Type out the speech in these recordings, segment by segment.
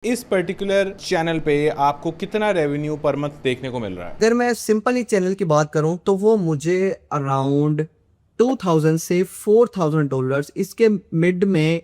इस particular channel पे आपको कितना रेवेन्यू पर मंथ देखने को मिल रहा है? अगर मैं सिंपली चैनल की बात करूं तो वो मुझे अराउंड 2000 से $4000 इसके मिड में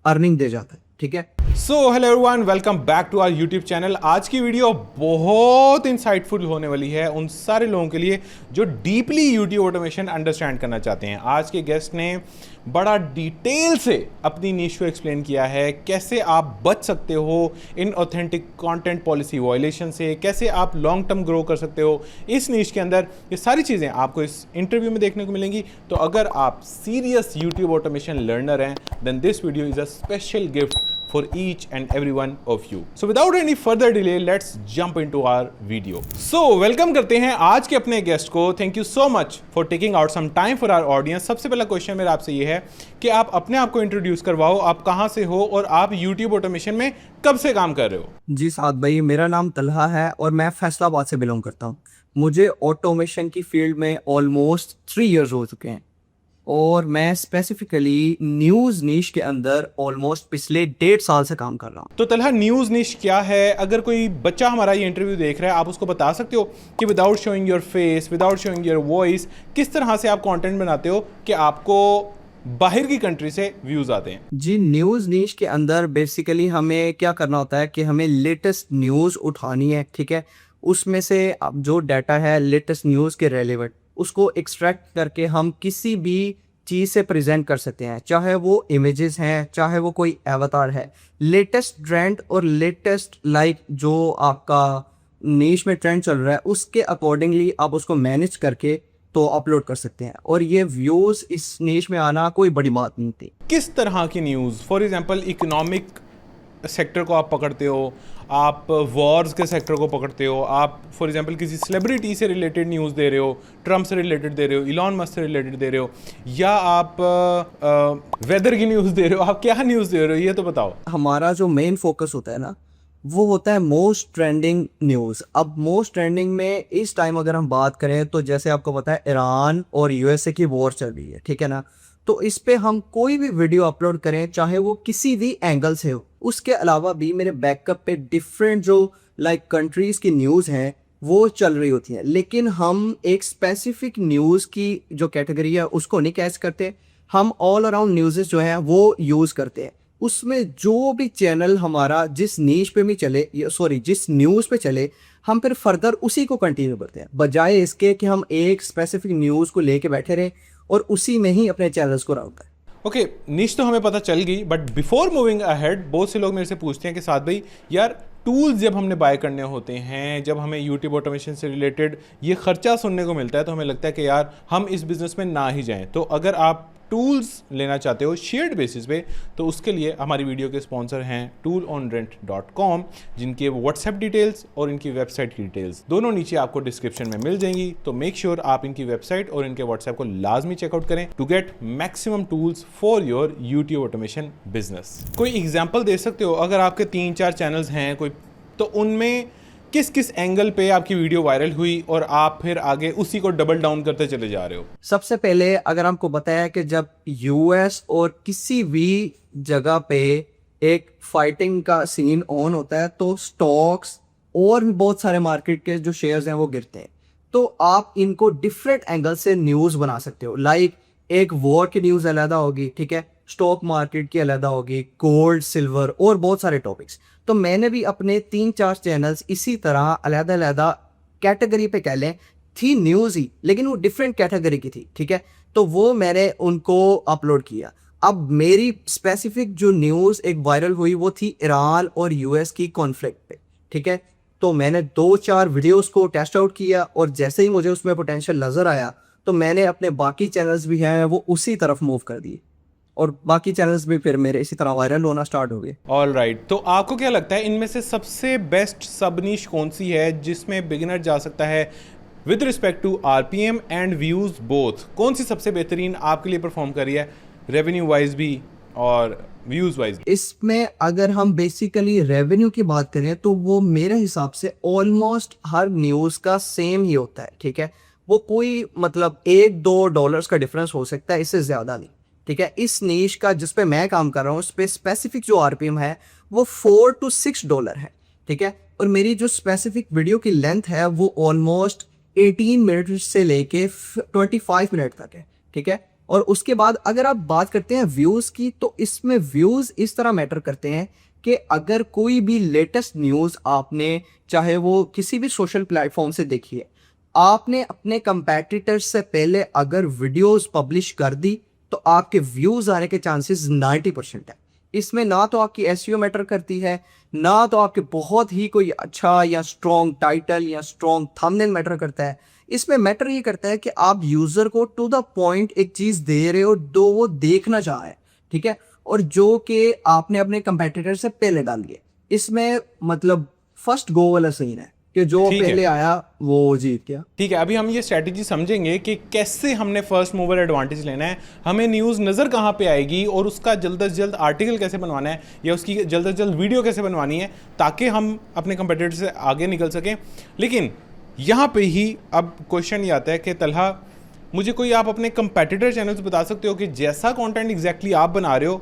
अर्निंग दे जाता है। ठीक है। So hello everyone, welcome back to our YouTube channel. आज की वीडियो बहुत इंसाइटफुल होने वाली है उन सारे लोगों के लिए जो डीपली यूट्यूब ऑटोमेशन अंडरस्टैंड करना चाहते हैं। आज के गेस्ट ने बड़ा डिटेल से अपनी नीश को एक्सप्लेन किया है, कैसे आप बच सकते हो इन ऑथेंटिक कंटेंट पॉलिसी वायलेशन से, कैसे आप लॉन्ग टर्म ग्रो कर सकते हो इस नीश के अंदर। ये सारी चीज़ें आपको इस इंटरव्यू में देखने को मिलेंगी। तो अगर आप सीरियस यूट्यूब ऑटोमेशन लर्नर हैं, then this video is a special gift for each and every one of you. So without any further delay, let's jump into our video. So welcome करते हैं आज के अपने गेस्ट को। Thank you so much for taking out some time for our audience. सबसे पहला question मेरा आपसे ये है कि आप अपने आप को इंट्रोड्यूस करवाओ, आप कहाँ से हो और आप YouTube ऑटोमेशन में कब से काम कर रहे हो? जी साद भाई, मेरा नाम तलहा है और मैं फैसलाबाद से बिलोंग करता हूँ। मुझे ऑटोमेशन की फील्ड में ऑलमोस्ट 3 इयर्स हो चुके हैं और मैं स्पेसिफिकली न्यूज़ नीश के अंदर ऑलमोस्ट पिछले 1.5 साल से काम कर रहा हूँ। तो तलहा, न्यूज़ निश क्या है? अगर कोई बच्चा हमारा ये इंटरव्यू देख रहा है, आप उसको बता सकते हो कि without showing your face, without showing your voice, किस तरह से आप कंटेंट बनाते हो कि आपको बाहर की कंट्री से व्यूज आते हैं? जी, न्यूज़ नीश के अंदर बेसिकली हमें क्या करना होता है कि हमें लेटेस्ट न्यूज़ उठानी है। ठीक है। उसमें से अब जो डाटा है लेटेस्ट न्यूज़ के रेलेवेंट, उसको एक्सट्रैक्ट करके हम किसी भी चीज़ से प्रेजेंट कर सकते हैं, चाहे वो इमेजेस हैं, चाहे वो कोई अवतार है। लेटेस्ट ट्रेंड और लेटेस्ट जो आपका नीश में ट्रेंड चल रहा है उसके अकॉर्डिंगली आप उसको मैनेज करके तो अपलोड कर सकते हैं। और ये व्यूज़ इस नीश में आना कोई बड़ी बात नहीं थी। किस तरह की news? For example economic sector को आप पकड़ते हो, आप वॉर्स के सेक्टर को पकड़ते हो, आप फॉर एग्जांपल किसी सेलिब्रिटी से रिलेटेड न्यूज़ दे रहे हो, ट्रम्प से रिलेटेड दे रहे हो, इलॉन मस्क से रिलेटेड दे रहे हो, या आप वेदर की न्यूज़ दे रहे हो, आप क्या न्यूज़ दे रहे हो ये तो बताओ। हमारा जो मेन फोकस होता है ना, वो होता है मोस्ट ट्रेंडिंग न्यूज़। अब मोस्ट ट्रेंडिंग में इस टाइम अगर हम बात करें तो जैसे आपको पता है ईरान और यूएसए की वॉर चल रही है। ठीक है ना। तो इस पे हम कोई भी वीडियो अपलोड करें, चाहे वो किसी भी एंगल से हो, उसके अलावा भी मेरे बैकअप पे डिफरेंट जो कंट्रीज़ की न्यूज़ हैं वो चल रही होती हैं। लेकिन हम एक स्पेसिफिक न्यूज़ की जो कैटेगरी है उसको नहीं कैच करते, हम ऑल अराउंड न्यूज़ जो है वो यूज़ करते हैं। उसमें जो भी चैनल हमारा जिस नीश पे भी चले, जिस न्यूज़ पे चले, हम फिर फर्दर उसी को कंटिन्यू करते हैं, बजाय इसके कि हम एक स्पेसिफिक न्यूज़ को लेके बैठे रहें और उसी में ही अपने चैनल्स को राउट करें। ओके, निश तो हमें पता चल गई, बट बिफोर मूविंग अहेड बहुत से लोग मेरे से पूछते हैं कि साथ भाई यार, टूल्स जब हमने बाय करने होते हैं, जब हमें यूट्यूब ऑटोमेशन से रिलेटेड ये खर्चा सुनने को मिलता है, तो हमें लगता है कि यार हम इस बिज़नेस में ना ही जाएं। तो अगर आप टूल्स लेना चाहते हो शेयर्ड बेसिस पे, तो उसके लिए हमारी वीडियो के स्पॉन्सर हैं toolonrent.com, जिनके व्हाट्सएप डिटेल्स और इनकी वेबसाइट की डिटेल्स दोनों नीचे आपको डिस्क्रिप्शन में मिल जाएंगी। तो मेक श्योर आप इनकी वेबसाइट और इनके व्हाट्सएप को लाजमी चेकआउट करें to get maximum tools for your YouTube automation business. कोई एग्जाम्पल दे सकते हो, अगर आपके 3-4 चैनल्स हैं कोई, तो उनमें किस किस एंगल पे आपकी वीडियो वायरल हुई और आप फिर आगे उसी को डबल डाउन करते चले जा रहे हो? सबसे पहले अगर हमको बताया कि जब यूएस और किसी भी जगह पे एक फाइटिंग का सीन ऑन होता है तो स्टॉक्स और भी बहुत सारे मार्केट के जो शेयर्स हैं वो गिरते हैं। तो आप इनको डिफरेंट एंगल से न्यूज़ बना सकते हो। एक वॉर की न्यूज़ अलग होगी, ठीक है, स्टॉक मार्केट की अलग होगी, गोल्ड, सिल्वर और बहुत सारे टॉपिक्स। तो मैंने भी अपने 3-4 चैनल्स इसी तरह अलग अलग कैटेगरी पे कह लें, थी न्यूज़ ही, लेकिन वो डिफरेंट कैटेगरी की थी। ठीक है। तो वो मैंने उनको अपलोड किया। अब मेरी स्पेसिफिक जो न्यूज़ एक वायरल हुई वो थी ईरान और यूएस की कॉन्फ्लिक्ट पे। ठीक है। तो मैंने 2-4 वीडियोस को टेस्ट आउट किया और जैसे ही मुझे उसमें पोटेंशियल नज़र आया तो मैंने अपने बाकी चैनल्स भी हैं वो उसी तरफ मूव कर दिए और बाकी चैनल्स भी फिर मेरे इसी तरह वायरल होना स्टार्ट हो गए। ऑल राइट, तो आपको क्या लगता है इनमें से सबसे बेस्ट सब नीश कौन सी है जिसमें बिगिनर जा सकता है with respect to RPM and views both? कौन सी सबसे बेहतरीन आपके लिए परफॉर्म कर रही है, रेवेन्यू वाइज भी और व्यूज वाइज? इसमें अगर हम बेसिकली रेवेन्यू की बात करें तो वो मेरे हिसाब से ऑलमोस्ट हर न्यूज़ का सेम ही होता है। ठीक है। वो कोई $1-2 का डिफरेंस हो सकता है, इससे ज़्यादा नहीं। ठीक है। इस नीश का जिस पे मैं काम कर रहा हूँ उस पे स्पेसिफिक जो आरपीएम है वो $4 to $6 है, ठीक है। और मेरी जो स्पेसिफिक वीडियो की लेंथ है वो ऑलमोस्ट 18 मिनट से लेके 25 मिनट तक है, ठीक है। और उसके बाद अगर आप बात करते हैं व्यूज की, तो इसमें व्यूज इस तरह मैटर करते हैं कि अगर कोई भी लेटेस्ट न्यूज आपने चाहे वो किसी भी सोशल प्लेटफॉर्म से देखी है, आपने अपने कंपेटिटर से पहले अगर वीडियोस पब्लिश कर दी तो आपके व्यूज आने के चांसेस 90% है। इसमें ना तो आपकी एसईओ मैटर करती है, ना तो आपके बहुत ही कोई अच्छा या स्ट्रॉन्ग टाइटल या स्ट्रॉन्ग थंबनेल मैटर करता है। इसमें मैटर ये करता है कि आप यूजर को टू द पॉइंट एक चीज दे रहे हो जो वो देखना चाह रहा है, ठीक है, और जो कि आपने अपने कंपेटिटर से पहले डाल दिए। इसमें मतलब फर्स्ट गो वाला सीन है कि जो ठीक है। पहले आया वो जीत गया। ठीक है, अभी हम ये स्ट्रैटेजी समझेंगे कि कैसे हमने फर्स्ट मूवर एडवांटेज लेना है, हमें न्यूज़ नज़र कहाँ पे आएगी और उसका जल्द से जल्द आर्टिकल कैसे बनवाना है या उसकी जल्द से जल्द वीडियो कैसे बनवानी है ताकि हम अपने कंपेटिटर से आगे निकल सकें। लेकिन यहाँ पे ही अब क्वेश्चन ये आता है कि तलहा, मुझे कोई आप अपने कंपेटिटर चैनल से बता सकते हो कि जैसा कंटेंट एग्जैक्टली आप बना रहे हो,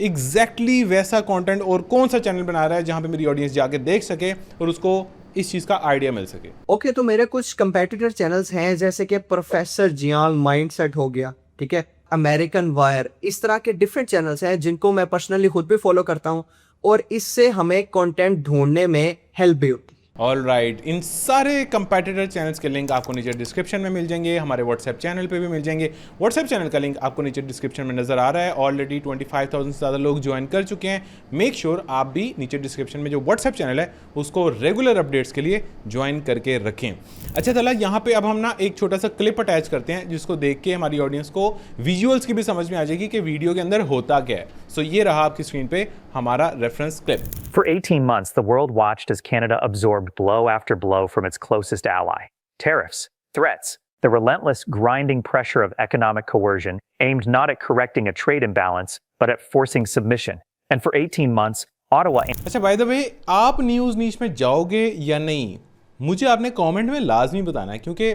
एग्जैक्टली वैसा कंटेंट और कौन सा चैनल बना रहा है जहाँ पे मेरी ऑडियंस जाके देख सके और उसको इस चीज़ का आइडिया मिल सके। ओके, तो मेरे कुछ कंपेटिटर चैनल्स हैं जैसे कि प्रोफेसर जियान माइंडसेट हो गया, ठीक है, अमेरिकन वायर, इस तरह के डिफरेंट चैनल्स हैं जिनको मैं पर्सनली खुद भी फॉलो करता हूँ और इससे हमें कंटेंट ढूंढने में हेल्प भी होती है। ऑल राइट, इन सारे कंपेटिटर चैनल्स के लिंक आपको नीचे डिस्क्रिप्शन में मिल जाएंगे, हमारे व्हाट्सएप चैनल पे भी मिल जाएंगे। व्हाट्सएप चैनल का लिंक आपको नीचे डिस्क्रिप्शन में नजर आ रहा है। ऑलरेडी 25,000 से ज़्यादा लोग ज्वाइन कर चुके हैं। मेक श्योर आप भी नीचे डिस्क्रिप्शन में जो व्हाट्सएप चैनल है उसको रेगुलर अपडेट्स के लिए ज्वाइन करके रखें। अच्छा तला, यहाँ पे अब हम ना एक छोटा सा क्लिप अटैच करते हैं जिसको देख के हमारी ऑडियंस को विजुअल्स की भी समझ में आ जाएगी कि वीडियो के अंदर होता क्या है। सो ये रहा आपकी स्क्रीन पे हमारा reference clip. For 18 months, the world watched as Canada absorbed blow after blow from its closest ally. Tariffs, threats, the relentless grinding pressure of economic coercion aimed not at correcting a trade imbalance, but at forcing submission. And for 18 months, Ottawa... अच्छा, by the way, आप news नीच में जाओगे या नहीं, मुझे आपने comment में लाजमी बताना है, क्योंकि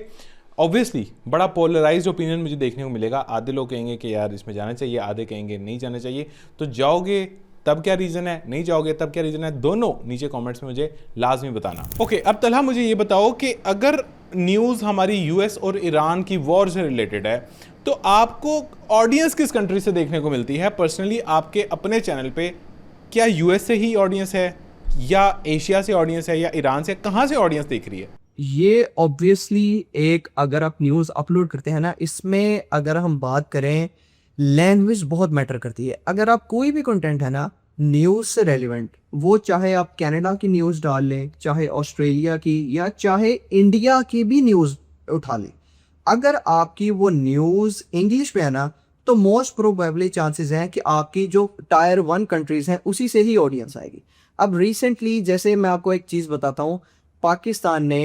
ऑब्वियसली बड़ा पोलराइज्ड ओपिनियन मुझे देखने को मिलेगा। आधे लोग कहेंगे कि यार इसमें जाना चाहिए, आधे कहेंगे नहीं जाना चाहिए। तो जाओगे तब क्या रीज़न है, नहीं जाओगे तब क्या रीज़न है, दोनों नीचे कमेंट्स में मुझे लाजमी बताना। ओके, अब तलहा मुझे ये बताओ कि अगर न्यूज़ हमारी यूएस और ईरान की वॉर से रिलेटेड है तो आपको ऑडियंस किस कंट्री से देखने को मिलती है? पर्सनली आपके अपने चैनल पे क्या यूएस से ही ऑडियंस है या एशिया से ऑडियंस है या ईरान से, कहाँ से ऑडियंस देख रही है? ये ऑब्वियसली एक, अगर आप न्यूज़ अपलोड करते हैं ना, इसमें अगर हम बात करें लैंग्वेज बहुत मैटर करती है। अगर आप कोई भी कंटेंट है ना न्यूज़ से रेलिवेंट, वो चाहे आप कनाडा की न्यूज़ डाल लें, चाहे ऑस्ट्रेलिया की या चाहे इंडिया की भी न्यूज़ उठा लें, अगर आपकी वो न्यूज़ इंग्लिश में है ना तो मोस्ट प्रोबेबली चांसेस हैं कि आपकी जो टायर 1 कंट्रीज़ हैं उसी से ही ऑडियंस आएगी। अब रिसेंटली जैसे मैं आपको एक चीज़ बताता हूँ, पाकिस्तान ने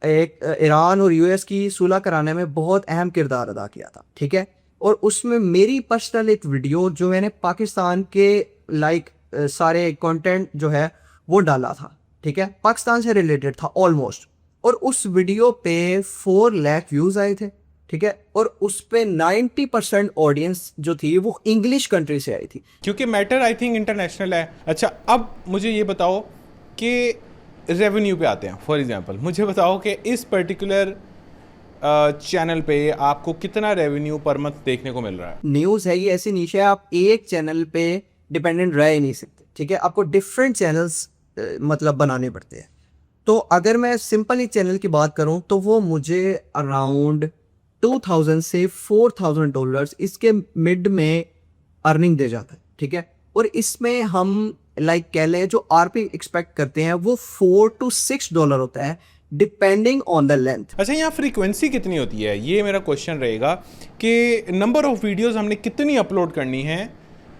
एक ईरान और यूएस की सुलह कराने में बहुत अहम किरदार अदा किया था, ठीक है, और उसमें मेरी पर्सनल एक वीडियो जो मैंने पाकिस्तान के सारे कंटेंट जो है वो डाला था, ठीक है, पाकिस्तान से रिलेटेड था ऑलमोस्ट, और उस वीडियो पे 4 लाख व्यूज आए थे, ठीक है, और उस पे 90% ऑडियंस जो थी वो इंग्लिश कंट्री से आई थी, क्योंकि मैटर आई थिंक इंटरनेशनल है। अच्छा, अब मुझे ये बताओ कि रेवेन्यू पे आते हैं। फॉर एग्जांपल मुझे बताओ कि इस पर्टिकुलर चैनल पे आपको कितना रेवेन्यू पर मंथ देखने को मिल रहा है? न्यूज़ है ये ऐसी नीश है, आप एक चैनल पे डिपेंडेंट रह ही नहीं सकते, ठीक है, आपको डिफरेंट चैनल्स मतलब बनाने पड़ते हैं। तो अगर मैं सिंपल एक चैनल की बात करूं तो वो मुझे अराउंड 2000 से $4000 इसके मिड में अर्निंग दे जाता है, ठीक है, और इसमें हम कह लें जो आरपी एक्सपेक्ट करते हैं वो $4 to $6 होता है डिपेंडिंग ऑन द लेंथ। अच्छा, यहाँ फ्रीक्वेंसी कितनी होती है, ये मेरा क्वेश्चन रहेगा कि नंबर ऑफ वीडियोस हमने कितनी अपलोड करनी है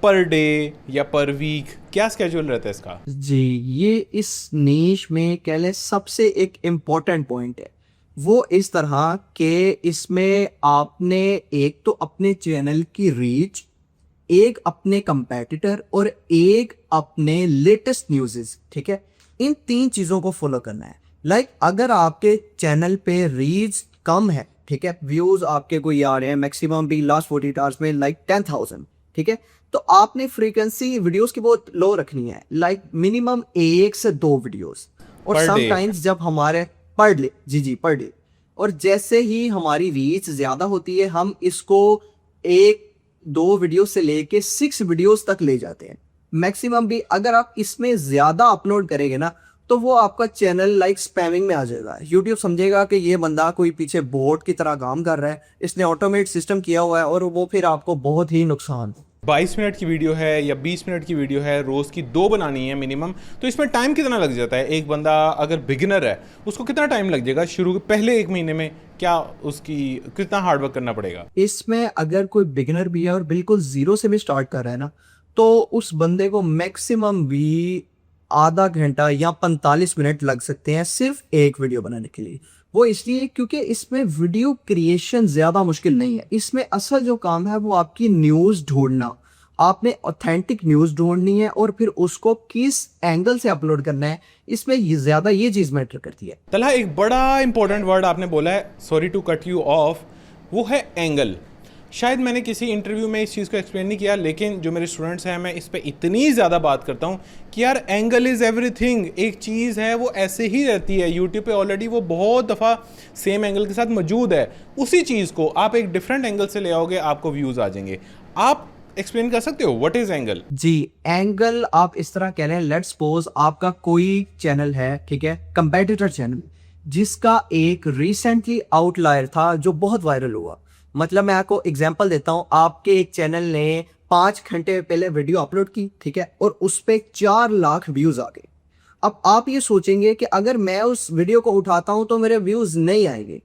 पर डे या पर वीक, क्या स्केड्यूल रहता है इसका? जी, ये इस नीश में कह लें सबसे एक इम्पॉर्टेंट पॉइंट है। वो इस तरह के इसमें आपने एक तो अपने चैनल की रीच, एक अपने कंपेटिटर और एक अपने लेटेस्ट न्यूज़, ठीक है, इन 3 चीज़ों को फॉलो करना है। अगर आपके चैनल पे रीच कम है ठीक है, व्यूज आपके कोई आ रहे हैं मैक्सिमम भी लास्ट 48 आवर्स में लाइक 10,000, ठीक है, तो आपने फ्रीक्वेंसी वीडियोस की बहुत लो रखनी है, लाइक मिनिमम 1 से 2 वीडियोस। और Per day। समटाइम्स जब हमारे पर डे, जी पर डे, और जैसे ही हमारी रीच ज्यादा होती है हम इसको 1-2 वीडियो से लेके 6 वीडियोस तक ले जाते हैं मैक्सिमम भी। अगर आप इसमें ज्यादा अपलोड करेंगे ना तो वो आपका चैनल लाइक स्पैमिंग में आ जाएगा। यूट्यूब समझेगा कि ये बंदा कोई पीछे बोट की तरह काम कर रहा है, इसने ऑटोमेट सिस्टम किया हुआ है, और वो फिर आपको बहुत ही नुकसान। 22 मिनट की वीडियो है या 20 मिनट की वीडियो है, रोज़ की 2 बनानी है मिनिमम, तो इसमें टाइम कितना लग जाता है? एक बंदा अगर बिगिनर है उसको कितना टाइम लग जाएगा शुरू के पहले 1 महीने में? क्या उसकी कितना हार्डवर्क करना पड़ेगा? इसमें अगर कोई बिगिनर भी है और बिल्कुल जीरो से भी स्टार्ट कर रहा है ना, तो उस बंदे को मैक्सिमम भी आधा घंटा या 45 मिनट लग सकते हैं सिर्फ एक वीडियो बनाने के लिए। वो इसलिए क्योंकि इसमें वीडियो क्रिएशन ज्यादा मुश्किल नहीं है। इसमें असल जो काम है वो आपकी न्यूज़ ढूंढना। आपने ऑथेंटिक न्यूज़ ढूंढनी है और फिर उसको किस एंगल से अपलोड करना है, इसमें ये चीज़ मैटर करती है। तलहा, एक बड़ा इंपॉर्टेंट वर्ड आपने बोला है, sorry to cut you off, वो है एंगल। शायद मैंने किसी इंटरव्यू में इस चीज़ को एक्सप्लेन नहीं किया, लेकिन जो मेरे स्टूडेंट्स हैं मैं इस पे इतनी ज़्यादा बात करता हूँ कि यार एंगल इज़ एवरीथिंग। एक चीज़ है वो ऐसे ही रहती है, यूट्यूब पे ऑलरेडी वो बहुत दफ़ा सेम एंगल के साथ मौजूद है। उसी चीज़ को आप एक डिफरेंट एंगल से ले आओगे, आपको व्यूज़ आ जाएंगे। आप एक्सप्लेन कर सकते हो व्हाट इज़ एंगल? जी, एंगल आप इस तरह कह रहे हैं, लेट्स सपोज आपका कोई चैनल है, ठीक है, कंपेटिटर चैनल, जिसका एक रिसेंटली आउटलायर था जो बहुत वायरल हुआ। मतलब मैं आपको एग्जांपल देता हूं, आपके एक चैनल ने 5 घंटे पहले वीडियो अपलोड की, ठीक है, और उस पे 4 लाख व्यूज आ गए। अब आप ये सोचेंगे कि अगर मैं उस वीडियो को उठाता हूं तो मेरे व्यूज नहीं आएंगे।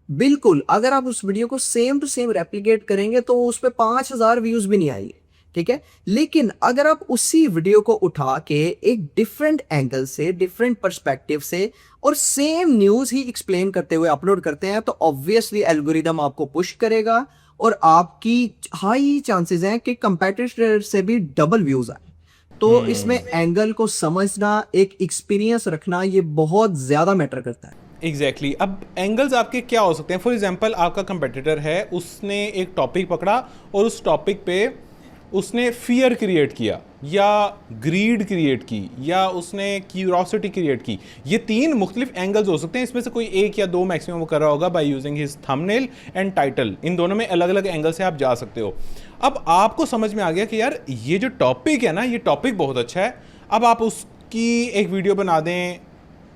बिल्कुल, अगर आप उस वीडियो को सेम टू सेम रेप्लिकेट करेंगे तो उस पे 5,000 व्यूज भी नहीं आएंगे, ठीक है। लेकिन अगर आप उसी वीडियो को उठा के एक डिफरेंट एंगल से, डिफरेंट पर्सपेक्टिव से और सेम न्यूज ही एक्सप्लेन करते हुए अपलोड करते हैं तो ऑब्वियसली एल्गोरिदम आपको पुश करेगा और आपकी हाई चांसेस हैं कि कंपेटिटर से भी डबल व्यूज आए। तो इसमें एंगल को समझना, एक एक्सपीरियंस रखना, ये बहुत ज्यादा मैटर करता है। एग्जैक्टली। अब एंगल्स आपके क्या हो सकते हैं? फॉर एग्जांपल आपका कंपेटिटर है, उसने एक टॉपिक पकड़ा और उस टॉपिक पे उसने फियर क्रिएट किया या ग्रीड क्रिएट की या उसने क्यूरोसिटी क्रिएट की। ये 3 मुख्तलिफ एंगल्स हो सकते हैं, इसमें से कोई 1 या 2 मैक्सिमम वो कर रहा होगा by using his thumbnail and title. इन दोनों में अलग अलग एंगल से आप जा सकते हो। अब आपको समझ में आ गया कि यार ये जो टॉपिक है ना, ये टॉपिक बहुत अच्छा है। अब आप उसकी एक वीडियो बना दें,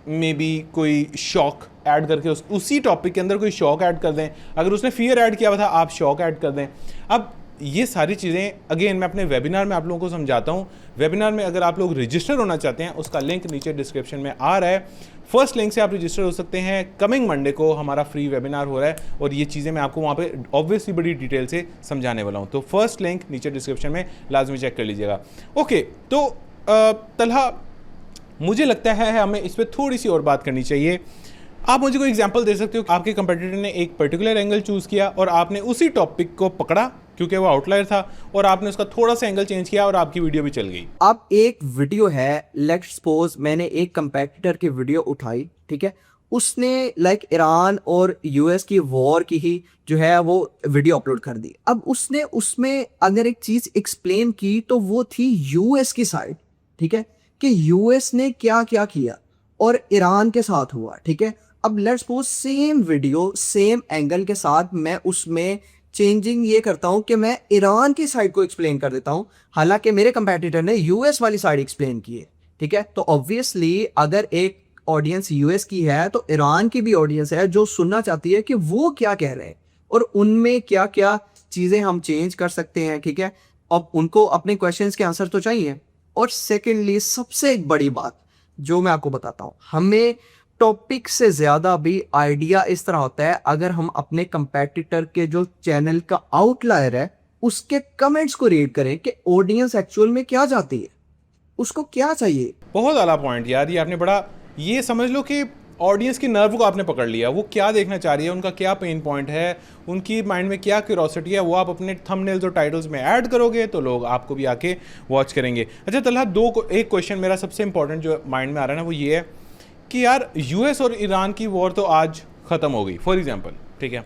मे बी कोई शॉक ऐड करके उसी टॉपिक के अंदर कोई शॉक ऐड कर दें। अगर उसने फियर ऐड किया हुआ था, आप शॉक ऐड कर दें। अब ये सारी चीज़ें अगेन मैं अपने वेबिनार में आप लोगों को समझाता हूँ। वेबिनार में अगर आप लोग रजिस्टर होना चाहते हैं, उसका लिंक नीचे डिस्क्रिप्शन में आ रहा है। फर्स्ट लिंक से आप रजिस्टर हो सकते हैं। कमिंग मंडे को हमारा फ्री वेबिनार हो रहा है और ये चीज़ें मैं आपको वहाँ पे ऑब्वियसली बड़ी डिटेल से समझाने वाला हूँ। तो फर्स्ट लिंक नीचे डिस्क्रिप्शन में लाजमी चेक कर लीजिएगा। ओके, तो तलहा, मुझे लगता है हमें इस पर थोड़ी सी और बात करनी चाहिए। आप मुझे कोई एग्जांपल दे सकते हो? आपके कंपेटिटर ने एक पर्टिकुलर एंगल चूज़ किया और आपने उसी टॉपिक को पकड़ा क्योंकि वो आउटलायर था और आपने उसका थोड़ा सा एंगल चेंज किया और आपकी वीडियो भी चल गई। अब एक वीडियो है, लेट्स सपोज मैंने एक कंपेटिटर की वीडियो उठाई, ठीक है, उसने लाइक ईरान और यूएस की वॉर की ही जो है वो वीडियो अपलोड कर दी। अब उसने उसमें अगर एक चीज एक्सप्लेन की तो वो थी यूएस की साइड, ठीक है, कि यूएस ने क्या क्या किया और ईरान के साथ हुआ, ठीक है। अब let's suppose same video same angle के साथ मैं उसमें चेंजिंग ये करता हूं कि मैं ईरान की साइड को एक्सप्लेन कर देता हूं, हालांकि मेरे कंपेटिटर ने यूएस वाली साइड एक्सप्लेन की है, ठीक है। तो ऑब्वियसली अगर एक ऑडियंस यूएस की है तो ईरान की भी ऑडियंस है जो सुनना चाहती है कि वो क्या कह रहे हैं और उनमें क्या क्या चीजें हम चेंज कर सकते हैं, ठीक है। अब उनको अपने क्वेश्चंस के आंसर तो चाहिए। और सेकेंडली सबसे एक बड़ी बात जो मैं आपको बताता हूं, हमें टॉपिक से ज्यादा भी आइडिया इस तरह होता है अगर हम अपने कंपेटिटर के जो चैनल का आउटलायर है उसके कमेंट्स को रीड करें कि ऑडियंस एक्चुअल में क्या चाहती है, उसको क्या चाहिए। बहुत आला पॉइंट यार, ये आपने बड़ा, ये समझ लो कि ऑडियंस की नर्व को आपने पकड़ लिया। वो क्या देखना चाह रही है, उनका क्या पेन पॉइंट है, उनकी माइंड में क्या क्यूरोसिटी है, वो आप अपने थंबनेल्स और टाइटल्स में ऐड करोगे तो लोग आपको भी आके वॉच करेंगे। अच्छा तलहा, एक क्वेश्चन मेरा सबसे इंपॉर्टेंट जो माइंड में आ रहा है ना वो ये है कि यार यूएस और ईरान की वॉर तो आज ख़त्म हो गई फॉर एग्जांपल, ठीक है,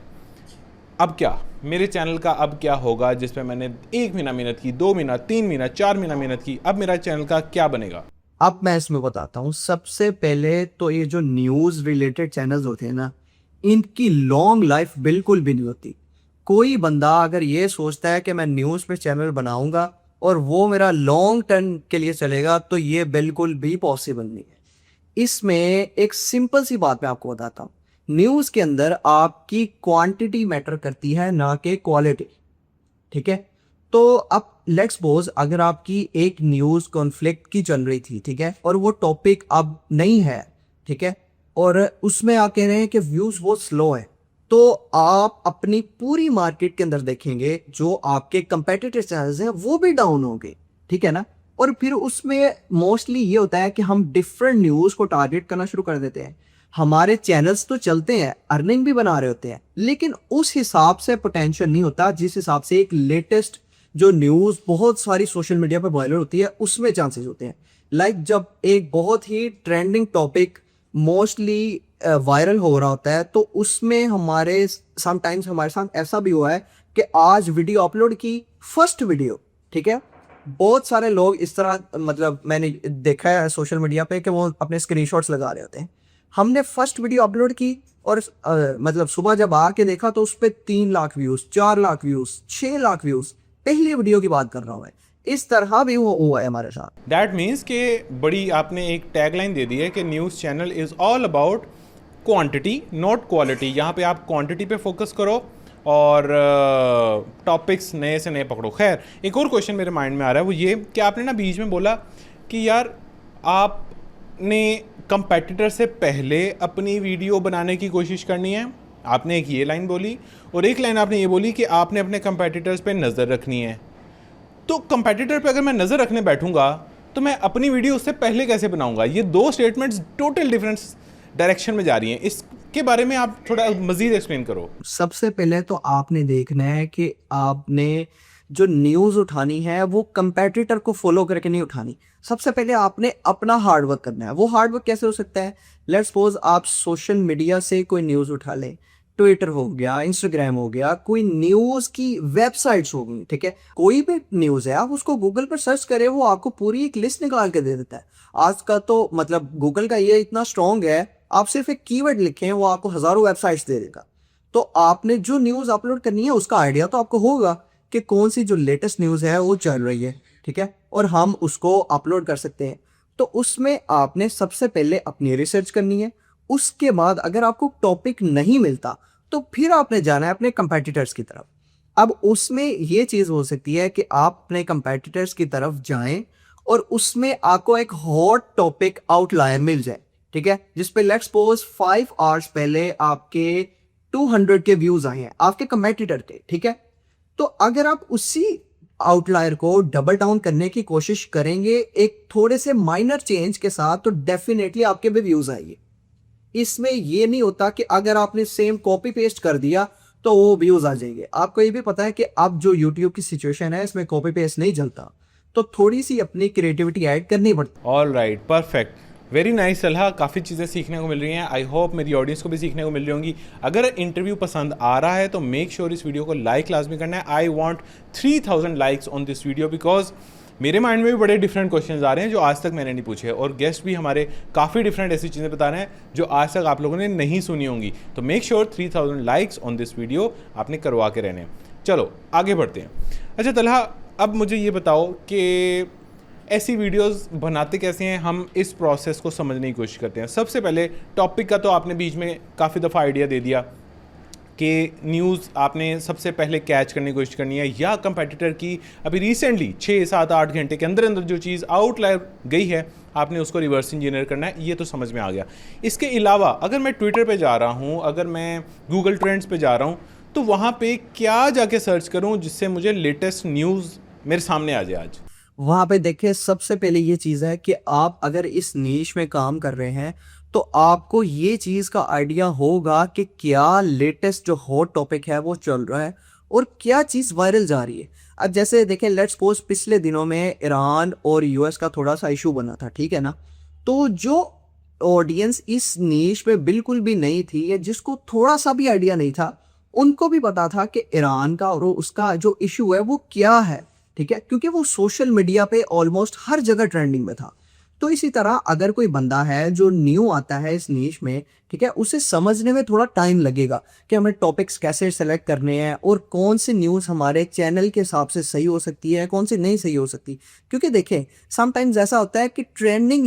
अब क्या मेरे चैनल का अब क्या होगा, जिस पे मैंने 1 महीना मेहनत की, 2 महीना, 3 महीना, 4 महीना मेहनत की, अब मेरा चैनल का क्या बनेगा? अब मैं इसमें बताता हूँ। सबसे पहले तो ये जो न्यूज़ रिलेटेड चैनल्स होते हैं ना, इनकी लॉन्ग लाइफ बिल्कुल भी नहीं होती। कोई बंदा अगर ये सोचता है कि मैं न्यूज़ पे चैनल बनाऊंगा और वो मेरा लॉन्ग टर्म के लिए चलेगा, तो ये बिल्कुल भी पॉसिबल नहीं है। इसमें एक सिंपल सी बात मैं आपको बताता हूँ। न्यूज़ के अंदर आपकी क्वांटिटी मैटर करती है, ना कि क्वालिटी। ठीक है। तो अब लेट्स सपोज अगर आपकी एक न्यूज़ कॉन्फ्लिक्ट की चल रही थी, ठीक है, और वो टॉपिक अब नहीं है, ठीक है, और उसमें आप कह रहे हैं कि व्यूज वो स्लो है, तो आप अपनी पूरी मार्केट के अंदर देखेंगे जो आपके कंपेटिटर चैनल्स हैं वो भी डाउन होंगे। ठीक है ना। और फिर उसमें मोस्टली ये होता है कि हम डिफरेंट न्यूज़ को टारगेट करना शुरू कर देते हैं। हमारे चैनल्स तो चलते हैं, अर्निंग भी बना रहे होते हैं, लेकिन उस हिसाब से पोटेंशियल नहीं होता जिस हिसाब से एक लेटेस्ट जो न्यूज़ बहुत सारी सोशल मीडिया पर वायरल होती है उसमें चांसेस होते हैं। लाइक जब एक बहुत ही ट्रेंडिंग टॉपिक मोस्टली वायरल हो रहा होता है, तो उसमें हमारे समटाइम्स हमारे साथ ऐसा भी हुआ है कि आज वीडियो अपलोड की, फर्स्ट वीडियो, ठीक है, बहुत सारे लोग इस तरह, मतलब मैंने देखा है सोशल मीडिया पे कि वो अपने स्क्रीनशॉट्स लगा रहे होते हैं। हमने फर्स्ट वीडियो अपलोड की और मतलब सुबह जब आके देखा तो उस पर 3 lakh views, 4 lakh views, 6 lakh views, पहली वीडियो की बात कर रहा हूँ मैं। इस तरह भी वो हुआ है हमारे साथ। दैट मीन्स कि बड़ी आपने एक टैगलाइन दे दी है कि news channel is all about quantity not quality. यहाँ पे आप क्वांटिटी पे फोकस करो और टॉपिक्स नए से नए पकड़ो। खैर, एक और क्वेश्चन मेरे माइंड में आ रहा है, वो ये कि आपने ना बीच में बोला कि यार आपने कंपेटिटर से पहले अपनी वीडियो बनाने की कोशिश करनी है। आपने एक ये लाइन बोली और एक लाइन आपने ये बोली कि आपने अपने कंपेटिटर्स पे नज़र रखनी है। तो कंपेटिटर पे अगर मैं नज़र रखने बैठूंगा तो मैं अपनी वीडियो उससे पहले कैसे बनाऊंगा? ये दो स्टेटमेंट्स टोटल डिफरेंट डायरेक्शन में जा रही हैं। इसके बारे में आप थोड़ा मज़ीद एक्सप्लेन करो। सबसे पहले तो आपने देखना है कि आपने जो न्यूज़ उठानी है वो कंपेटिटर को फॉलो करके नहीं उठानी। सबसे पहले आपने अपना हार्डवर्क करना है। वो हार्डवर्क कैसे हो सकता है? लेट्स सपोज आप सोशल मीडिया से कोई न्यूज़ उठा लें, ट्विटर हो गया, इंस्टाग्राम हो गया, कोई न्यूज़ की वेबसाइट्स हो गई, ठीक है, कोई भी न्यूज़ है, आप उसको गूगल पर सर्च करें, वो आपको पूरी एक लिस्ट निकाल के दे देता है। आज का तो मतलब गूगल का ये इतना स्ट्रॉन्ग है, आप सिर्फ एक कीवर्ड लिखें वो आपको हज़ारों वेबसाइट्स दे देगा। तो आपने जो न्यूज़ अपलोड करनी है उसका आइडिया तो आपको होगा कि कौन सी जो लेटेस्ट न्यूज़ है वो चल रही है, ठीक है, और हम उसको अपलोड कर सकते हैं। तो उसमें आपने सबसे पहले अपनी रिसर्च करनी है। उसके बाद अगर आपको टॉपिक नहीं मिलता तो फिर आपने जाना है अपने कंपेटिटर्स की तरफ। अब उसमें ये चीज़ हो सकती है कि आप अपने कंपेटिटर्स की तरफ जाएं और उसमें आपको एक हॉट टॉपिक आउटलायर मिल जाए, ठीक है, जिसपे लेट्स सपोज 5 आवर्स पहले आपके 200 के व्यूज आए हैं आपके कंपेटिटर के, ठीक है। तो अगर आप उसी आउटलायर को डबल डाउन करने की कोशिश करेंगे एक थोड़े से माइनर चेंज के साथ, तो डेफिनेटली आपके भी व्यूज आएंगे। इसमें ये नहीं होता कि अगर आपने सेम कॉपी पेस्ट कर दिया तो वो व्यूज आ जाएंगे। आपको ये भी पता है कि अब जो यूट्यूब की सिचुएशन है इसमें कॉपी पेस्ट नहीं चलता, तो थोड़ी सी अपनी क्रिएटिविटी ऐड करनी पड़ती है। All right, perfect, very nice सलाह। काफ़ी चीज़ें सीखने को मिल रही हैं। आई होप मेरी ऑडियंस को भी सीखने को मिल रही होंगी। अगर इंटरव्यू पसंद आ रहा है तो मेक श्योर इस वीडियो को लाइक लाजमी करना है। I want 3000 likes on this video because मेरे माइंड में भी बड़े डिफरेंट क्वेश्चंस आ रहे हैं जो आज तक मैंने नहीं पूछे, और गेस्ट भी हमारे काफ़ी डिफरेंट ऐसी चीज़ें बता रहे हैं जो आज तक आप लोगों ने नहीं सुनी होंगी। तो make sure 3000 likes on this video आपने करवा के रहने। चलो आगे बढ़ते हैं। अच्छा तलहा, अब मुझे ये बताओ कि ऐसी वीडियोस बनाते कैसे हैं? हम इस प्रोसेस को समझने की कोशिश करते हैं। सबसे पहले टॉपिक का तो आपने बीच में काफ़ी दफ़ा आइडिया दे दिया कि न्यूज़ आपने सबसे पहले कैच करने की कोशिश करनी है, या कंपेटिटर की अभी रिसेंटली 6, 7, 8 घंटे के अंदर अंदर जो चीज़ आउटलायर गई है आपने उसको रिवर्स इंजीनियर करना है। ये तो समझ में आ गया। इसके अलावा अगर मैं ट्विटर पे जा रहा हूँ, अगर मैं गूगल ट्रेंड्स पे जा रहा हूँ, तो वहाँ पे क्या जाके सर्च करूँ जिससे मुझे लेटेस्ट न्यूज़ मेरे सामने आ जाए? आज वहां पे देखिए, सबसे पहले ये चीज़ है कि आप अगर इस नीश में काम कर रहे हैं तो आपको ये चीज़ का आइडिया होगा कि क्या लेटेस्ट जो हॉट टॉपिक है वो चल रहा है और क्या चीज़ वायरल जा रही है। अब जैसे देखें, लेट्स सपोज पिछले दिनों में ईरान और यूएस का थोड़ा सा इशू बना था, ठीक है ना। तो जो ऑडियंस इस नीश में बिल्कुल भी नहीं थी या जिसको थोड़ा सा भी आइडिया नहीं था, उनको भी पता था कि ईरान का और उसका जो इशू है वो क्या है, ठीक है, क्योंकि वो सोशल मीडिया पे ऑलमोस्ट हर जगह ट्रेंडिंग में था। तो इसी तरह अगर कोई बंदा है जो न्यू आता है इस नीश में, ठीक है, उसे समझने में थोड़ा टाइम लगेगा कि हमें टॉपिक्स कैसे सेलेक्ट करने हैं और कौन सी न्यूज़ हमारे चैनल के हिसाब से सही हो सकती है, कौन सी नहीं सही हो सकती। क्योंकि देखें, समटाइम्स ऐसा होता है कि ट्रेंडिंग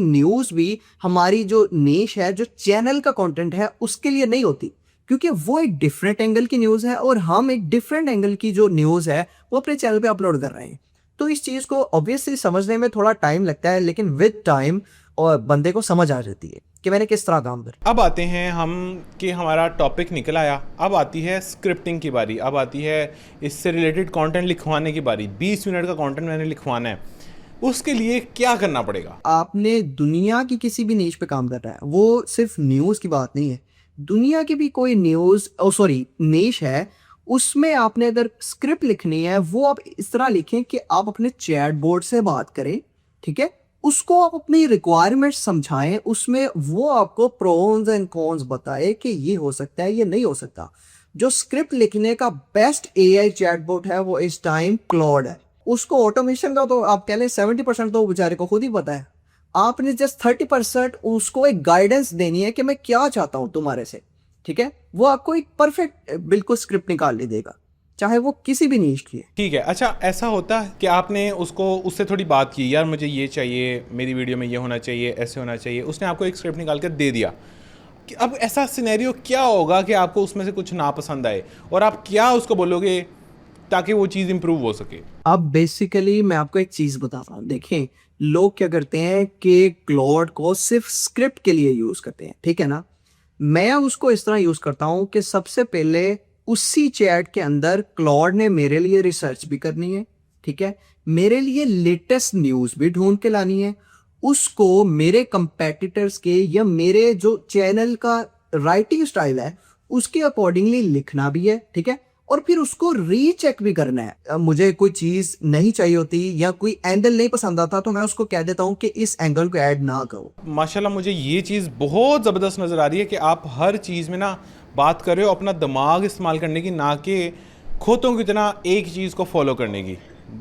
न्यूज़ भी हमारी जो नीश है, जो चैनल का कंटेंट है, उसके लिए नहीं होती, क्योंकि वो एक डिफरेंट एंगल की न्यूज़ है और हम एक डिफरेंट एंगल की जो न्यूज़ है वो अपने चैनल पे अपलोड कर रहे हैं। तो इस चीज़ को ऑब्वियसली समझने में थोड़ा टाइम लगता है, लेकिन विद टाइम और बंदे को समझ आ जाती है कि मैंने किस तरह काम करा। अब आते हैं हम कि हमारा टॉपिक निकल आया, अब आती है स्क्रिप्टिंग की बारी, अब आती है इससे रिलेटेड कंटेंट लिखवाने की बारी। 20 मिनट का कंटेंट मैंने लिखवाना है, उसके लिए क्या करना पड़ेगा? आपने दुनिया की किसी भी नीश पे काम कर रहा है, वो सिर्फ न्यूज़ की बात नहीं है, दुनिया की भी कोई नीश है, उसमें आपने अगर स्क्रिप्ट लिखनी है वो आप इस तरह लिखें कि आप अपने चैट बोर्ड से बात करें, ठीक है, उसको आप अपनी रिक्वायरमेंट समझाएं, उसमें वो आपको प्रोन्स एंड कॉन्स बताए कि ये हो सकता है, ये नहीं हो सकता। जो स्क्रिप्ट लिखने का बेस्ट एआई चैटबॉट है वो इस टाइम क्लॉड है। उसको ऑटोमेशन का तो आप कह लें 70% तो बेचारे को खुद ही पता है। आपने जस्ट 30% उसको एक गाइडेंस देनी है कि मैं क्या चाहता हूं तुम्हारे से, ठीक है, वो आपको एक परफेक्ट बिल्कुल स्क्रिप्ट निकाल के देगा, चाहे वो किसी भी नीश की है। ठीक है, अच्छा ऐसा होता है कि आपने उससे थोड़ी बात की, यार मुझे ये चाहिए, मेरी वीडियो में ये होना चाहिए, ऐसे होना चाहिए, उसने आपको एक स्क्रिप्ट निकाल कर दे दिया, कि अब ऐसा सिनेरियो क्या होगा कि आपको उसमें से कुछ ना पसंद आए और आप क्या उसको बोलोगे ताकि वो चीज़ इंप्रूव हो सके? अब बेसिकली मैं आपको एक चीज़ बता रहा हूँ, देखें लोग क्या करते हैं कि क्लॉड को सिर्फ स्क्रिप्ट के लिए यूज़ करते हैं, ठीक है ना। मैं उसको इस तरह यूज़ करता हूँ कि सबसे पहले उसी चैट के अंदर क्लॉड ने मेरे लिए रिसर्च भी करनी है, ठीक है, मेरे लिए लेटेस्ट न्यूज़ भी ढूंढ के लानी है, उसको मेरे कंपेटिटर्स के या मेरे जो चैनल का राइटिंग स्टाइल है उसके अकॉर्डिंगली लिखना भी है, ठीक है, और फिर उसको रीचेक भी करना है। अब मुझे कोई चीज़ नहीं चाहिए होती या कोई एंगल नहीं पसंद आता तो मैं उसको कह देता हूँ कि इस एंगल को ऐड ना करो। माशाल्लाह मुझे ये चीज़ बहुत ज़बरदस्त नज़र आ रही है कि आप हर चीज़ में ना बात कर रहे हो अपना दिमाग इस्तेमाल करने की, ना कि खोतों की तरह एक चीज़ को फॉलो करने की।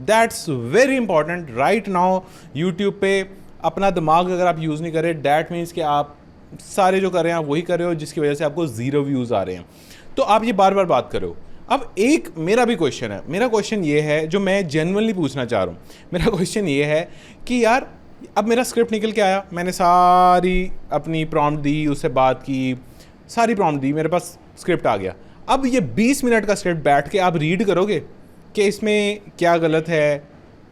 That's very important right now. YouTube पे अपना दिमाग अगर आप यूज़ नहीं कर रहे, डैट मीन्स कि आप सारे जो कर रहे हैं आप वही कर रहे हो, जिसकी वजह से आपको ज़ीरो व्यूज़ आ रहे हैं। तो आप ये बार बार बात कर रहे हो। अब एक मेरा भी क्वेश्चन है, मेरा क्वेश्चन ये है जो मैं जेन्युइनली पूछना चाह रहा हूँ। मेरा क्वेश्चन ये है कि यार अब मेरा स्क्रिप्ट निकल के आया, मैंने सारी अपनी प्रॉम्प्ट दी, उससे बात की, सारी प्रॉम्प्ट दी, मेरे पास स्क्रिप्ट आ गया। अब ये 20 मिनट का स्क्रिप्ट बैठ के आप रीड करोगे कि इसमें क्या गलत है,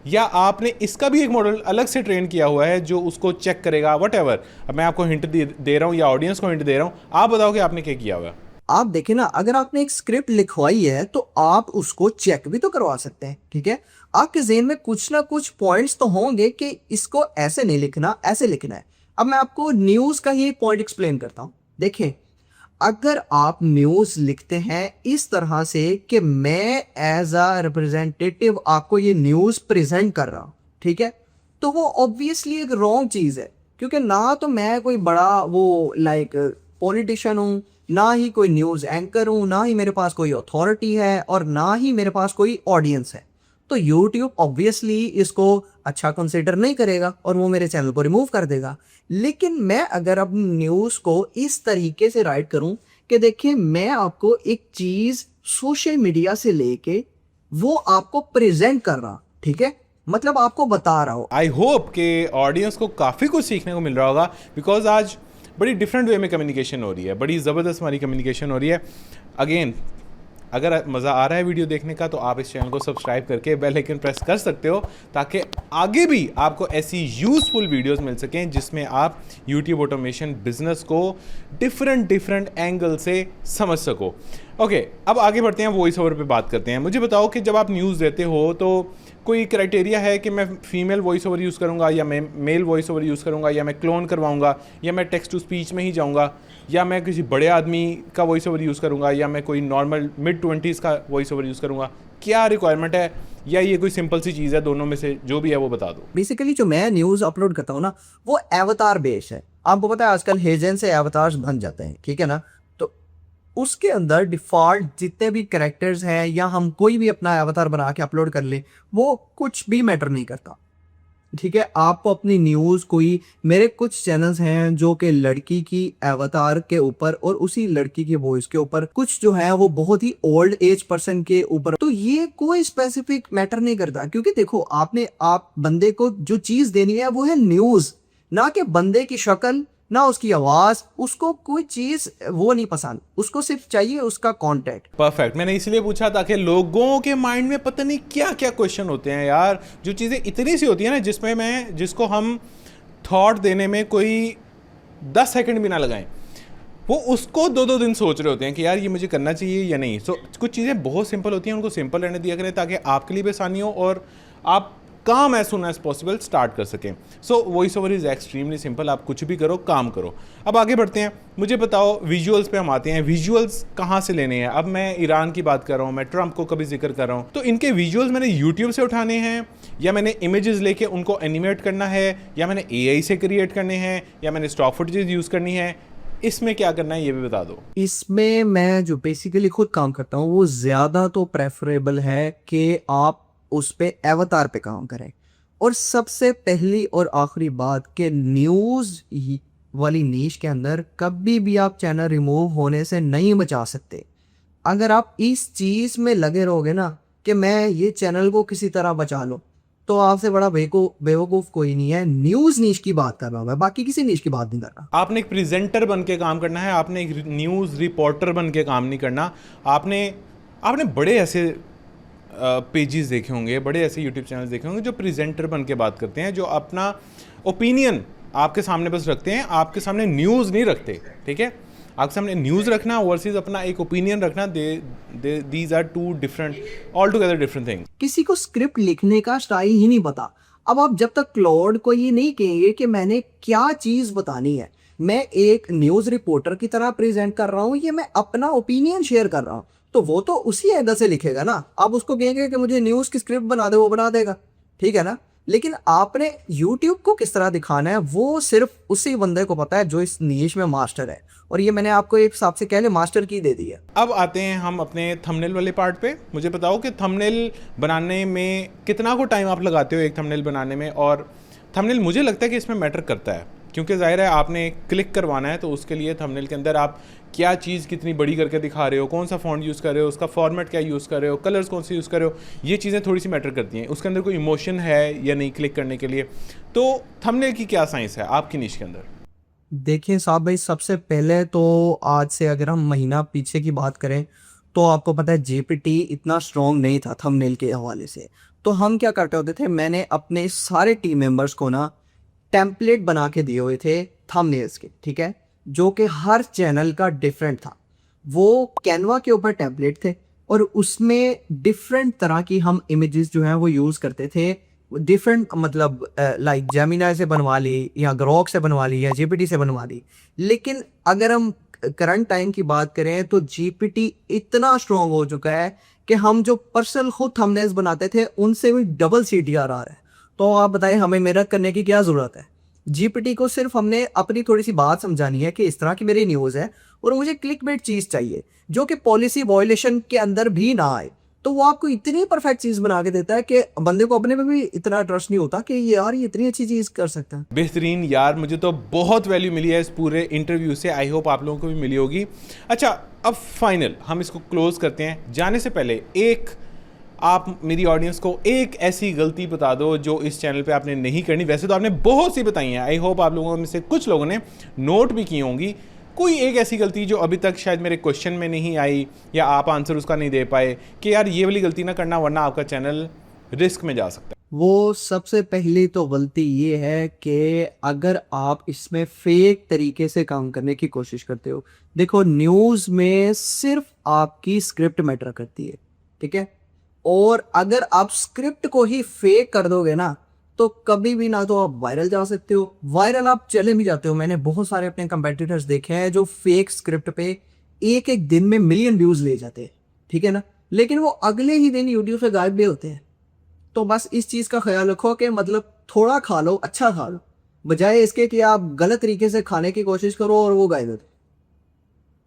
या आपने इसका भी एक मॉडल अलग से ट्रेन किया हुआ है जो उसको चेक करेगा, वट एवर। अब मैं आपको हिंट दे रहा हूँ या ऑडियंस को हिंट दे रहा हूँ, आप बताओ कि आपने क्या किया हुआ है। आप देखें ना, अगर आपने एक स्क्रिप्ट लिखवाई है तो आप उसको चेक भी तो करवा सकते हैं, ठीक है। आपके ज़हन में कुछ ना कुछ पॉइंट्स तो होंगे कि इसको ऐसे नहीं लिखना, ऐसे लिखना है। अब मैं आपको न्यूज़ का ही एक पॉइंट एक्सप्लेन करता हूँ। देखें, अगर आप न्यूज़ लिखते हैं इस तरह से कि मैं एज अ रिप्रेजेंटेटिव आपको ये न्यूज़ प्रेजेंट कर रहा हूँ, ठीक है, तो वो ऑब्वियसली एक रॉन्ग चीज़ है, क्योंकि ना तो मैं कोई बड़ा वो पॉलिटिशियन हूँ, ना ही कोई न्यूज़ एंकर हूँ, ना ही मेरे पास कोई अथॉरिटी है और ना ही मेरे पास कोई ऑडियंस है। तो यूट्यूब ऑब्वियसली इसको अच्छा कंसिडर नहीं करेगा और वो मेरे चैनल को रिमूव कर देगा। लेकिन मैं अगर अपनी न्यूज़ को इस तरीके से राइट करूं कि देखिए मैं आपको एक चीज़ सोशल मीडिया से लेके वो आपको प्रेजेंट कर रहा, ठीक है, मतलब आपको बता रहा हूँ। आई होप कि ऑडियंस को काफ़ी कुछ सीखने को मिल रहा होगा, बिकॉज आज बड़ी डिफरेंट वे में कम्युनिकेशन हो रही है, बड़ी ज़बरदस्त हमारी कम्युनिकेशन हो रही है। अगेन, अगर मज़ा आ रहा है वीडियो देखने का तो आप इस चैनल को सब्सक्राइब करके बेल आइकन प्रेस कर सकते हो, ताकि आगे भी आपको ऐसी यूज़फुल वीडियोस मिल सकें जिसमें आप यूट्यूब ऑटोमेशन बिजनेस को डिफरेंट एंगल से समझ सको। ओके, अब आगे बढ़ते हैं, वॉइस ओवर पे बात करते हैं। मुझे बताओ कि जब आप न्यूज़ देते हो तो कोई क्राइटेरिया है कि मैं फीमेल वॉइस ओवर यूज़ करूँगा या मैं मेल वॉइस ओवर यूज़ करूँगा या मैं क्लोन करवाऊँगा या मैं टेक्स्ट टू स्पीच में ही जाऊँगा या मैं किसी बड़े आदमी का वॉइस ओवर यूज़ करूँगा या मैं कोई नॉर्मल मिड-20s का वॉइस ओवर यूज़ करूँगा? क्या रिक्वायरमेंट है, या ये कोई सिंपल सी चीज़ है? दोनों में से जो भी है वो बता दो। बेसिकली जो मैं न्यूज़ अपलोड करता हूँ ना, वो एवतार बेस्ड है। आपको पता है आजकल हेजन से एवतार्स बन जाते हैं, ठीक है ना। तो उसके अंदर डिफ़ॉल्ट जितने भी कैरेक्टर्स हैं या हम कोई भी अपना अवतार बना के अपलोड कर ले, वो कुछ भी मैटर नहीं करता। ठीक है, आपको अपनी न्यूज़ कोई, मेरे कुछ चैनल्स हैं जो कि लड़की की अवतार के ऊपर और उसी लड़की की वॉइस के ऊपर, कुछ जो है वो बहुत ही ओल्ड एज पर्सन के ऊपर, तो ये कोई स्पेसिफिक मैटर नहीं करता, क्योंकि देखो आप बंदे को जो चीज़ देनी है वो है न्यूज़, ना कि बंदे की शक्ल, ना उसकी आवाज़। उसको कोई चीज़ वो नहीं पसंद, उसको सिर्फ चाहिए उसका कॉन्टेंट। परफेक्ट। मैंने इसलिए पूछा ताकि लोगों के माइंड में पता नहीं क्या क्या क्वेश्चन होते हैं यार, जो चीज़ें इतनी सी होती है ना जिसको हम थॉट देने में कोई 10 सेकंड भी ना लगाएं, वो उसको 2-2 दिन सोच रहे होते हैं कि यार ये मुझे करना चाहिए या नहीं। कुछ चीज़ें बहुत सिंपल होती हैं, उनको सिंपल रहने दिया करें ताकि आपके लिए भी आसानी हो और आप काम as soon as possible start कर सकें। Voice over is extremely simple, आप कुछ भी करो, काम करो। अब आगे बढ़ते हैं, मुझे बताओ विजुअल्स पे हम आते हैं। विजुअल्स कहाँ से लेने हैं? अब मैं ईरान की बात कर रहा हूँ, मैं ट्रंप को कभी जिक्र कर रहा हूँ, तो इनके विजुअल्स मैंने यूट्यूब से उठाने हैं, या मैंने इमेजेस लेके उनको एनिमेट करना है, या मैंने AI से क्रिएट करने हैं, या मैंने स्टॉक फुटेज यूज़ करनी है? इसमें क्या करना है ये भी बता दो। इसमें मैं जो बेसिकली खुद काम करता हूँ वो ज़्यादा तो प्रेफरेबल है कि आप उस पे अवतार पे काम करें। और सबसे पहली और आखिरी बात कि न्यूज़ वाली नीश के अंदर कभी भी आप चैनल रिमूव होने से नहीं बचा सकते। अगर आप इस चीज़ में लगे रहोगे ना कि मैं ये चैनल को किसी तरह बचा लूँ, तो आपसे बड़ा बेवकूफ़ कोई नहीं है। न्यूज़ नीश की बात कर रहा हूँ मैं, बाकी किसी नीश की बात नहीं कर रहा। आपने एक प्रेजेंटर बन के काम करना है, आपने एक न्यूज़ रिपोर्टर बन के काम नहीं करना। आपने बड़े ऐसे पेजेस देखे होंगे, बड़े ऐसे यूट्यूब चैनल्स देखे होंगे जो प्रेजेंटर बन के बात करते हैं, जो अपना ओपिनियन आपके सामने बस रखते हैं, आपके सामने न्यूज़ नहीं रखते। ठीक है, आपके सामने न्यूज़ रखना वर्सेस अपना एक ओपिनियन रखना, these are two different, all together different thing. किसी को स्क्रिप्ट लिखने का स्टाइल ही नहीं पता। अब आप जब तक क्लॉड को ये नहीं कहेंगे कि मैंने क्या चीज़ बतानी है, मैं एक न्यूज़ रिपोर्टर की तरह प्रेजेंट कर रहा हूँ, ये मैं अपना ओपिनियन शेयर कर रहा हूँ, तो वो तो उसी एंगल से लिखेगा ना। आप उसको कहेंगे कि मुझे न्यूज़ की स्क्रिप्ट बना दे, वो बना देगा, ठीक है ना। लेकिन आपने यूट्यूब को किस तरह दिखाना है वो सिर्फ उसी बंदे को पता है जो इस नीश में मास्टर है। और ये मैंने आपको एक हिसाब से कह ले मास्टर की दे दी है। अब आते हैं हम अपने थंबनेल वाले पार्ट पे। मुझे बताओ कि थंबनेल बनाने में कितना को टाइम आप लगाते हो एक थंबनेल बनाने में? और थंबनेल मुझे लगता है कि इसमें मैटर करता है, क्योंकि ज़ाहिर है आपने क्लिक करवाना है, तो उसके लिए थंबनेल के अंदर आप क्या चीज़ कितनी बड़ी करके दिखा रहे हो, कौन सा फॉन्ट यूज़ कर रहे हो, उसका फॉर्मेट क्या यूज़ कर रहे हो, कलर्स कौन से यूज़ कर रहे हो, ये चीज़ें थोड़ी सी मैटर करती हैं। उसके अंदर कोई इमोशन है या नहीं क्लिक करने के लिए। तो थंबनेल की क्या साइंस है आपकी निश के अंदर? देखिए साहब भाई, सबसे पहले तो आज से अगर हम महीना पीछे की बात करें तो आपको पता है GPT इतना स्ट्रॉन्ग नहीं था थंबनेल के हवाले से। तो हम क्या करते होते थे, मैंने अपने सारे टीम मेंबर्स को ना टेम्पलेट बना के दिए हुए थे थंबनेल्स के, ठीक है, जो कि हर चैनल का डिफरेंट था। वो कैनवा के ऊपर टेम्पलेट थे और उसमें डिफरेंट तरह की हम इमेजेस जो हैं वो यूज़ करते थे। डिफरेंट मतलब लाइक जेमिनाई से बनवा ली या ग्रोक से बनवा ली या GPT से बनवा ली। लेकिन अगर हम करंट टाइम की बात करें तो GPT इतना स्ट्रॉन्ग हो चुका है कि हम जो पर्सनल खुद थंबनेल्स बनाते थे उनसे भी डबल CTR आ रहा है। तो आप बताएं हमें मेहनत करने की क्या ज़रूरत है? GPT को सिर्फ हमने अपनी थोड़ी सी बात समझानी है कि इस तरह की मेरी न्यूज़ है और मुझे क्लिकबेट चीज़ चाहिए जो कि पॉलिसी वायलेशन के अंदर भी ना आए, तो वो आपको इतनी परफेक्ट चीज़ बना के देता है कि बंदे को अपने पे भी इतना ट्रस्ट नहीं होता कि यार ये इतनी अच्छी चीज़ कर सकता है। बेहतरीन यार, मुझे तो बहुत वैल्यू मिली है इस पूरे इंटरव्यू से। आई होप आप लोगों को भी मिली होगी। अच्छा, अब फाइनल हम इसको क्लोज करते हैं। जाने से पहले आप मेरी ऑडियंस को एक ऐसी गलती बता दो जो इस चैनल पे आपने नहीं करनी। वैसे तो आपने बहुत सी बताई हैं, आई होप आप लोगों में से कुछ लोगों ने नोट भी की होंगी। कोई एक ऐसी गलती जो अभी तक शायद मेरे क्वेश्चन में नहीं आई या आप आंसर उसका नहीं दे पाए कि यार ये वाली गलती ना करना वरना आपका चैनल रिस्क में जा सकता है। वो सबसे पहली तो गलती ये है कि अगर आप इसमें फेक तरीके से काम करने की कोशिश करते हो। देखो, न्यूज़ में सिर्फ आपकी स्क्रिप्ट मैटर करती है, ठीक है। और अगर आप स्क्रिप्ट को ही फेक कर दोगे ना तो कभी भी ना तो आप वायरल जा सकते हो, वायरल आप चले भी जाते हो। मैंने बहुत सारे अपने कंपेटिटर्स देखे हैं जो फेक स्क्रिप्ट पे एक एक दिन में मिलियन व्यूज ले जाते हैं, ठीक है ना, लेकिन वो अगले ही दिन यूट्यूब से गायब भी होते हैं। तो बस इस चीज़ का ख्याल रखो कि मतलब थोड़ा खा लो, अच्छा खा लो, बजाय इसके कि आप गलत तरीके से खाने की कोशिश करो और वो गायब हो जाए।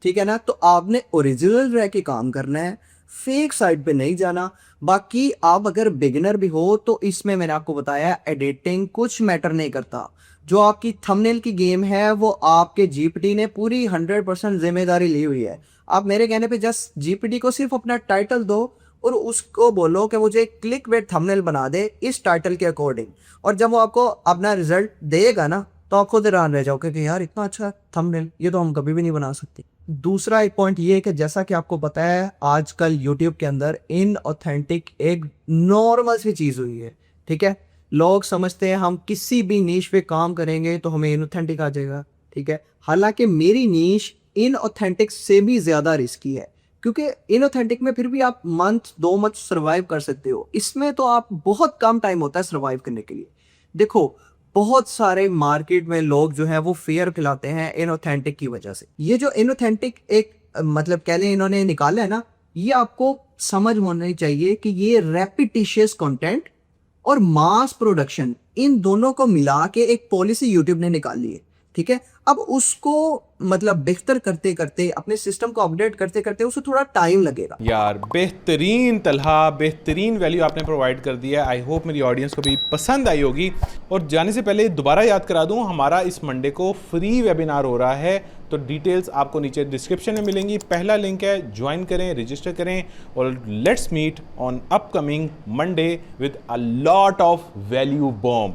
ठीक है ना। तो आपने ओरिजिनल रह के काम करना है, फेक साइट पे नहीं जाना। बाकी आप अगर बिगिनर भी हो तो इसमें मैंने आपको बताया एडिटिंग कुछ मैटर नहीं करता। जो आपकी थंबनेल की गेम है वो आपके जीपीटी ने पूरी 100% जिम्मेदारी ली हुई है। आप मेरे कहने पे जस्ट जीपीटी को सिर्फ अपना टाइटल दो और उसको बोलो कि मुझे क्लिक वेट थंबनेल बना दे इस टाइटल के अकॉर्डिंग, और जब वो आपको अपना रिजल्ट देगा ना तो आप खुद हैरान रह जाओगे कि यार इतना अच्छा थंबनेल ये तो हम कभी भी नहीं बना सकते। दूसरा एक पॉइंट ये है कि जैसा कि आपको पता है आजकल यूट्यूब के अंदर इनऑथेंटिक एक नॉर्मल सी चीज़ हुई है। ठीक है, लोग समझते हैं हम किसी भी नीश पे काम करेंगे तो हमें इनऑथेंटिक आ जाएगा। ठीक है, हालांकि मेरी नीश इनऑथेंटिक से भी ज़्यादा रिस्की है, क्योंकि इनऑथेंटिक में फिर भी आप मंथ 2 मंथ सर्वाइव कर सकते हो, इसमें तो आप बहुत कम टाइम होता है सर्वाइव करने के लिए। देखो बहुत सारे मार्केट में लोग जो है वो फेयर खिलाते हैं इनऑथेंटिक की वजह से। ये जो इनऑथेंटिक एक मतलब कह लें इन्होंने निकाला है ना, ये आपको समझ होनी चाहिए कि ये रेपिटिशियस कंटेंट और मास प्रोडक्शन इन दोनों को मिला के एक पॉलिसी यूट्यूब ने निकाली है। ठीक है, अब उसको मतलब बेहतर करते करते अपने सिस्टम को अपडेट करते करते उसे थोड़ा टाइम लगेगा। यार बेहतरीन तलहा, बेहतरीन वैल्यू आपने प्रोवाइड कर दिया है। आई होप मेरी ऑडियंस को भी पसंद आई होगी। और जाने से पहले दोबारा याद करा दूं, हमारा इस मंडे को फ्री वेबिनार हो रहा है, तो डिटेल्स आपको नीचे डिस्क्रिप्शन में मिलेंगी। पहला लिंक है, ज्वाइन करें, रजिस्टर करें और let's meet on upcoming Monday with a lot of value bomb.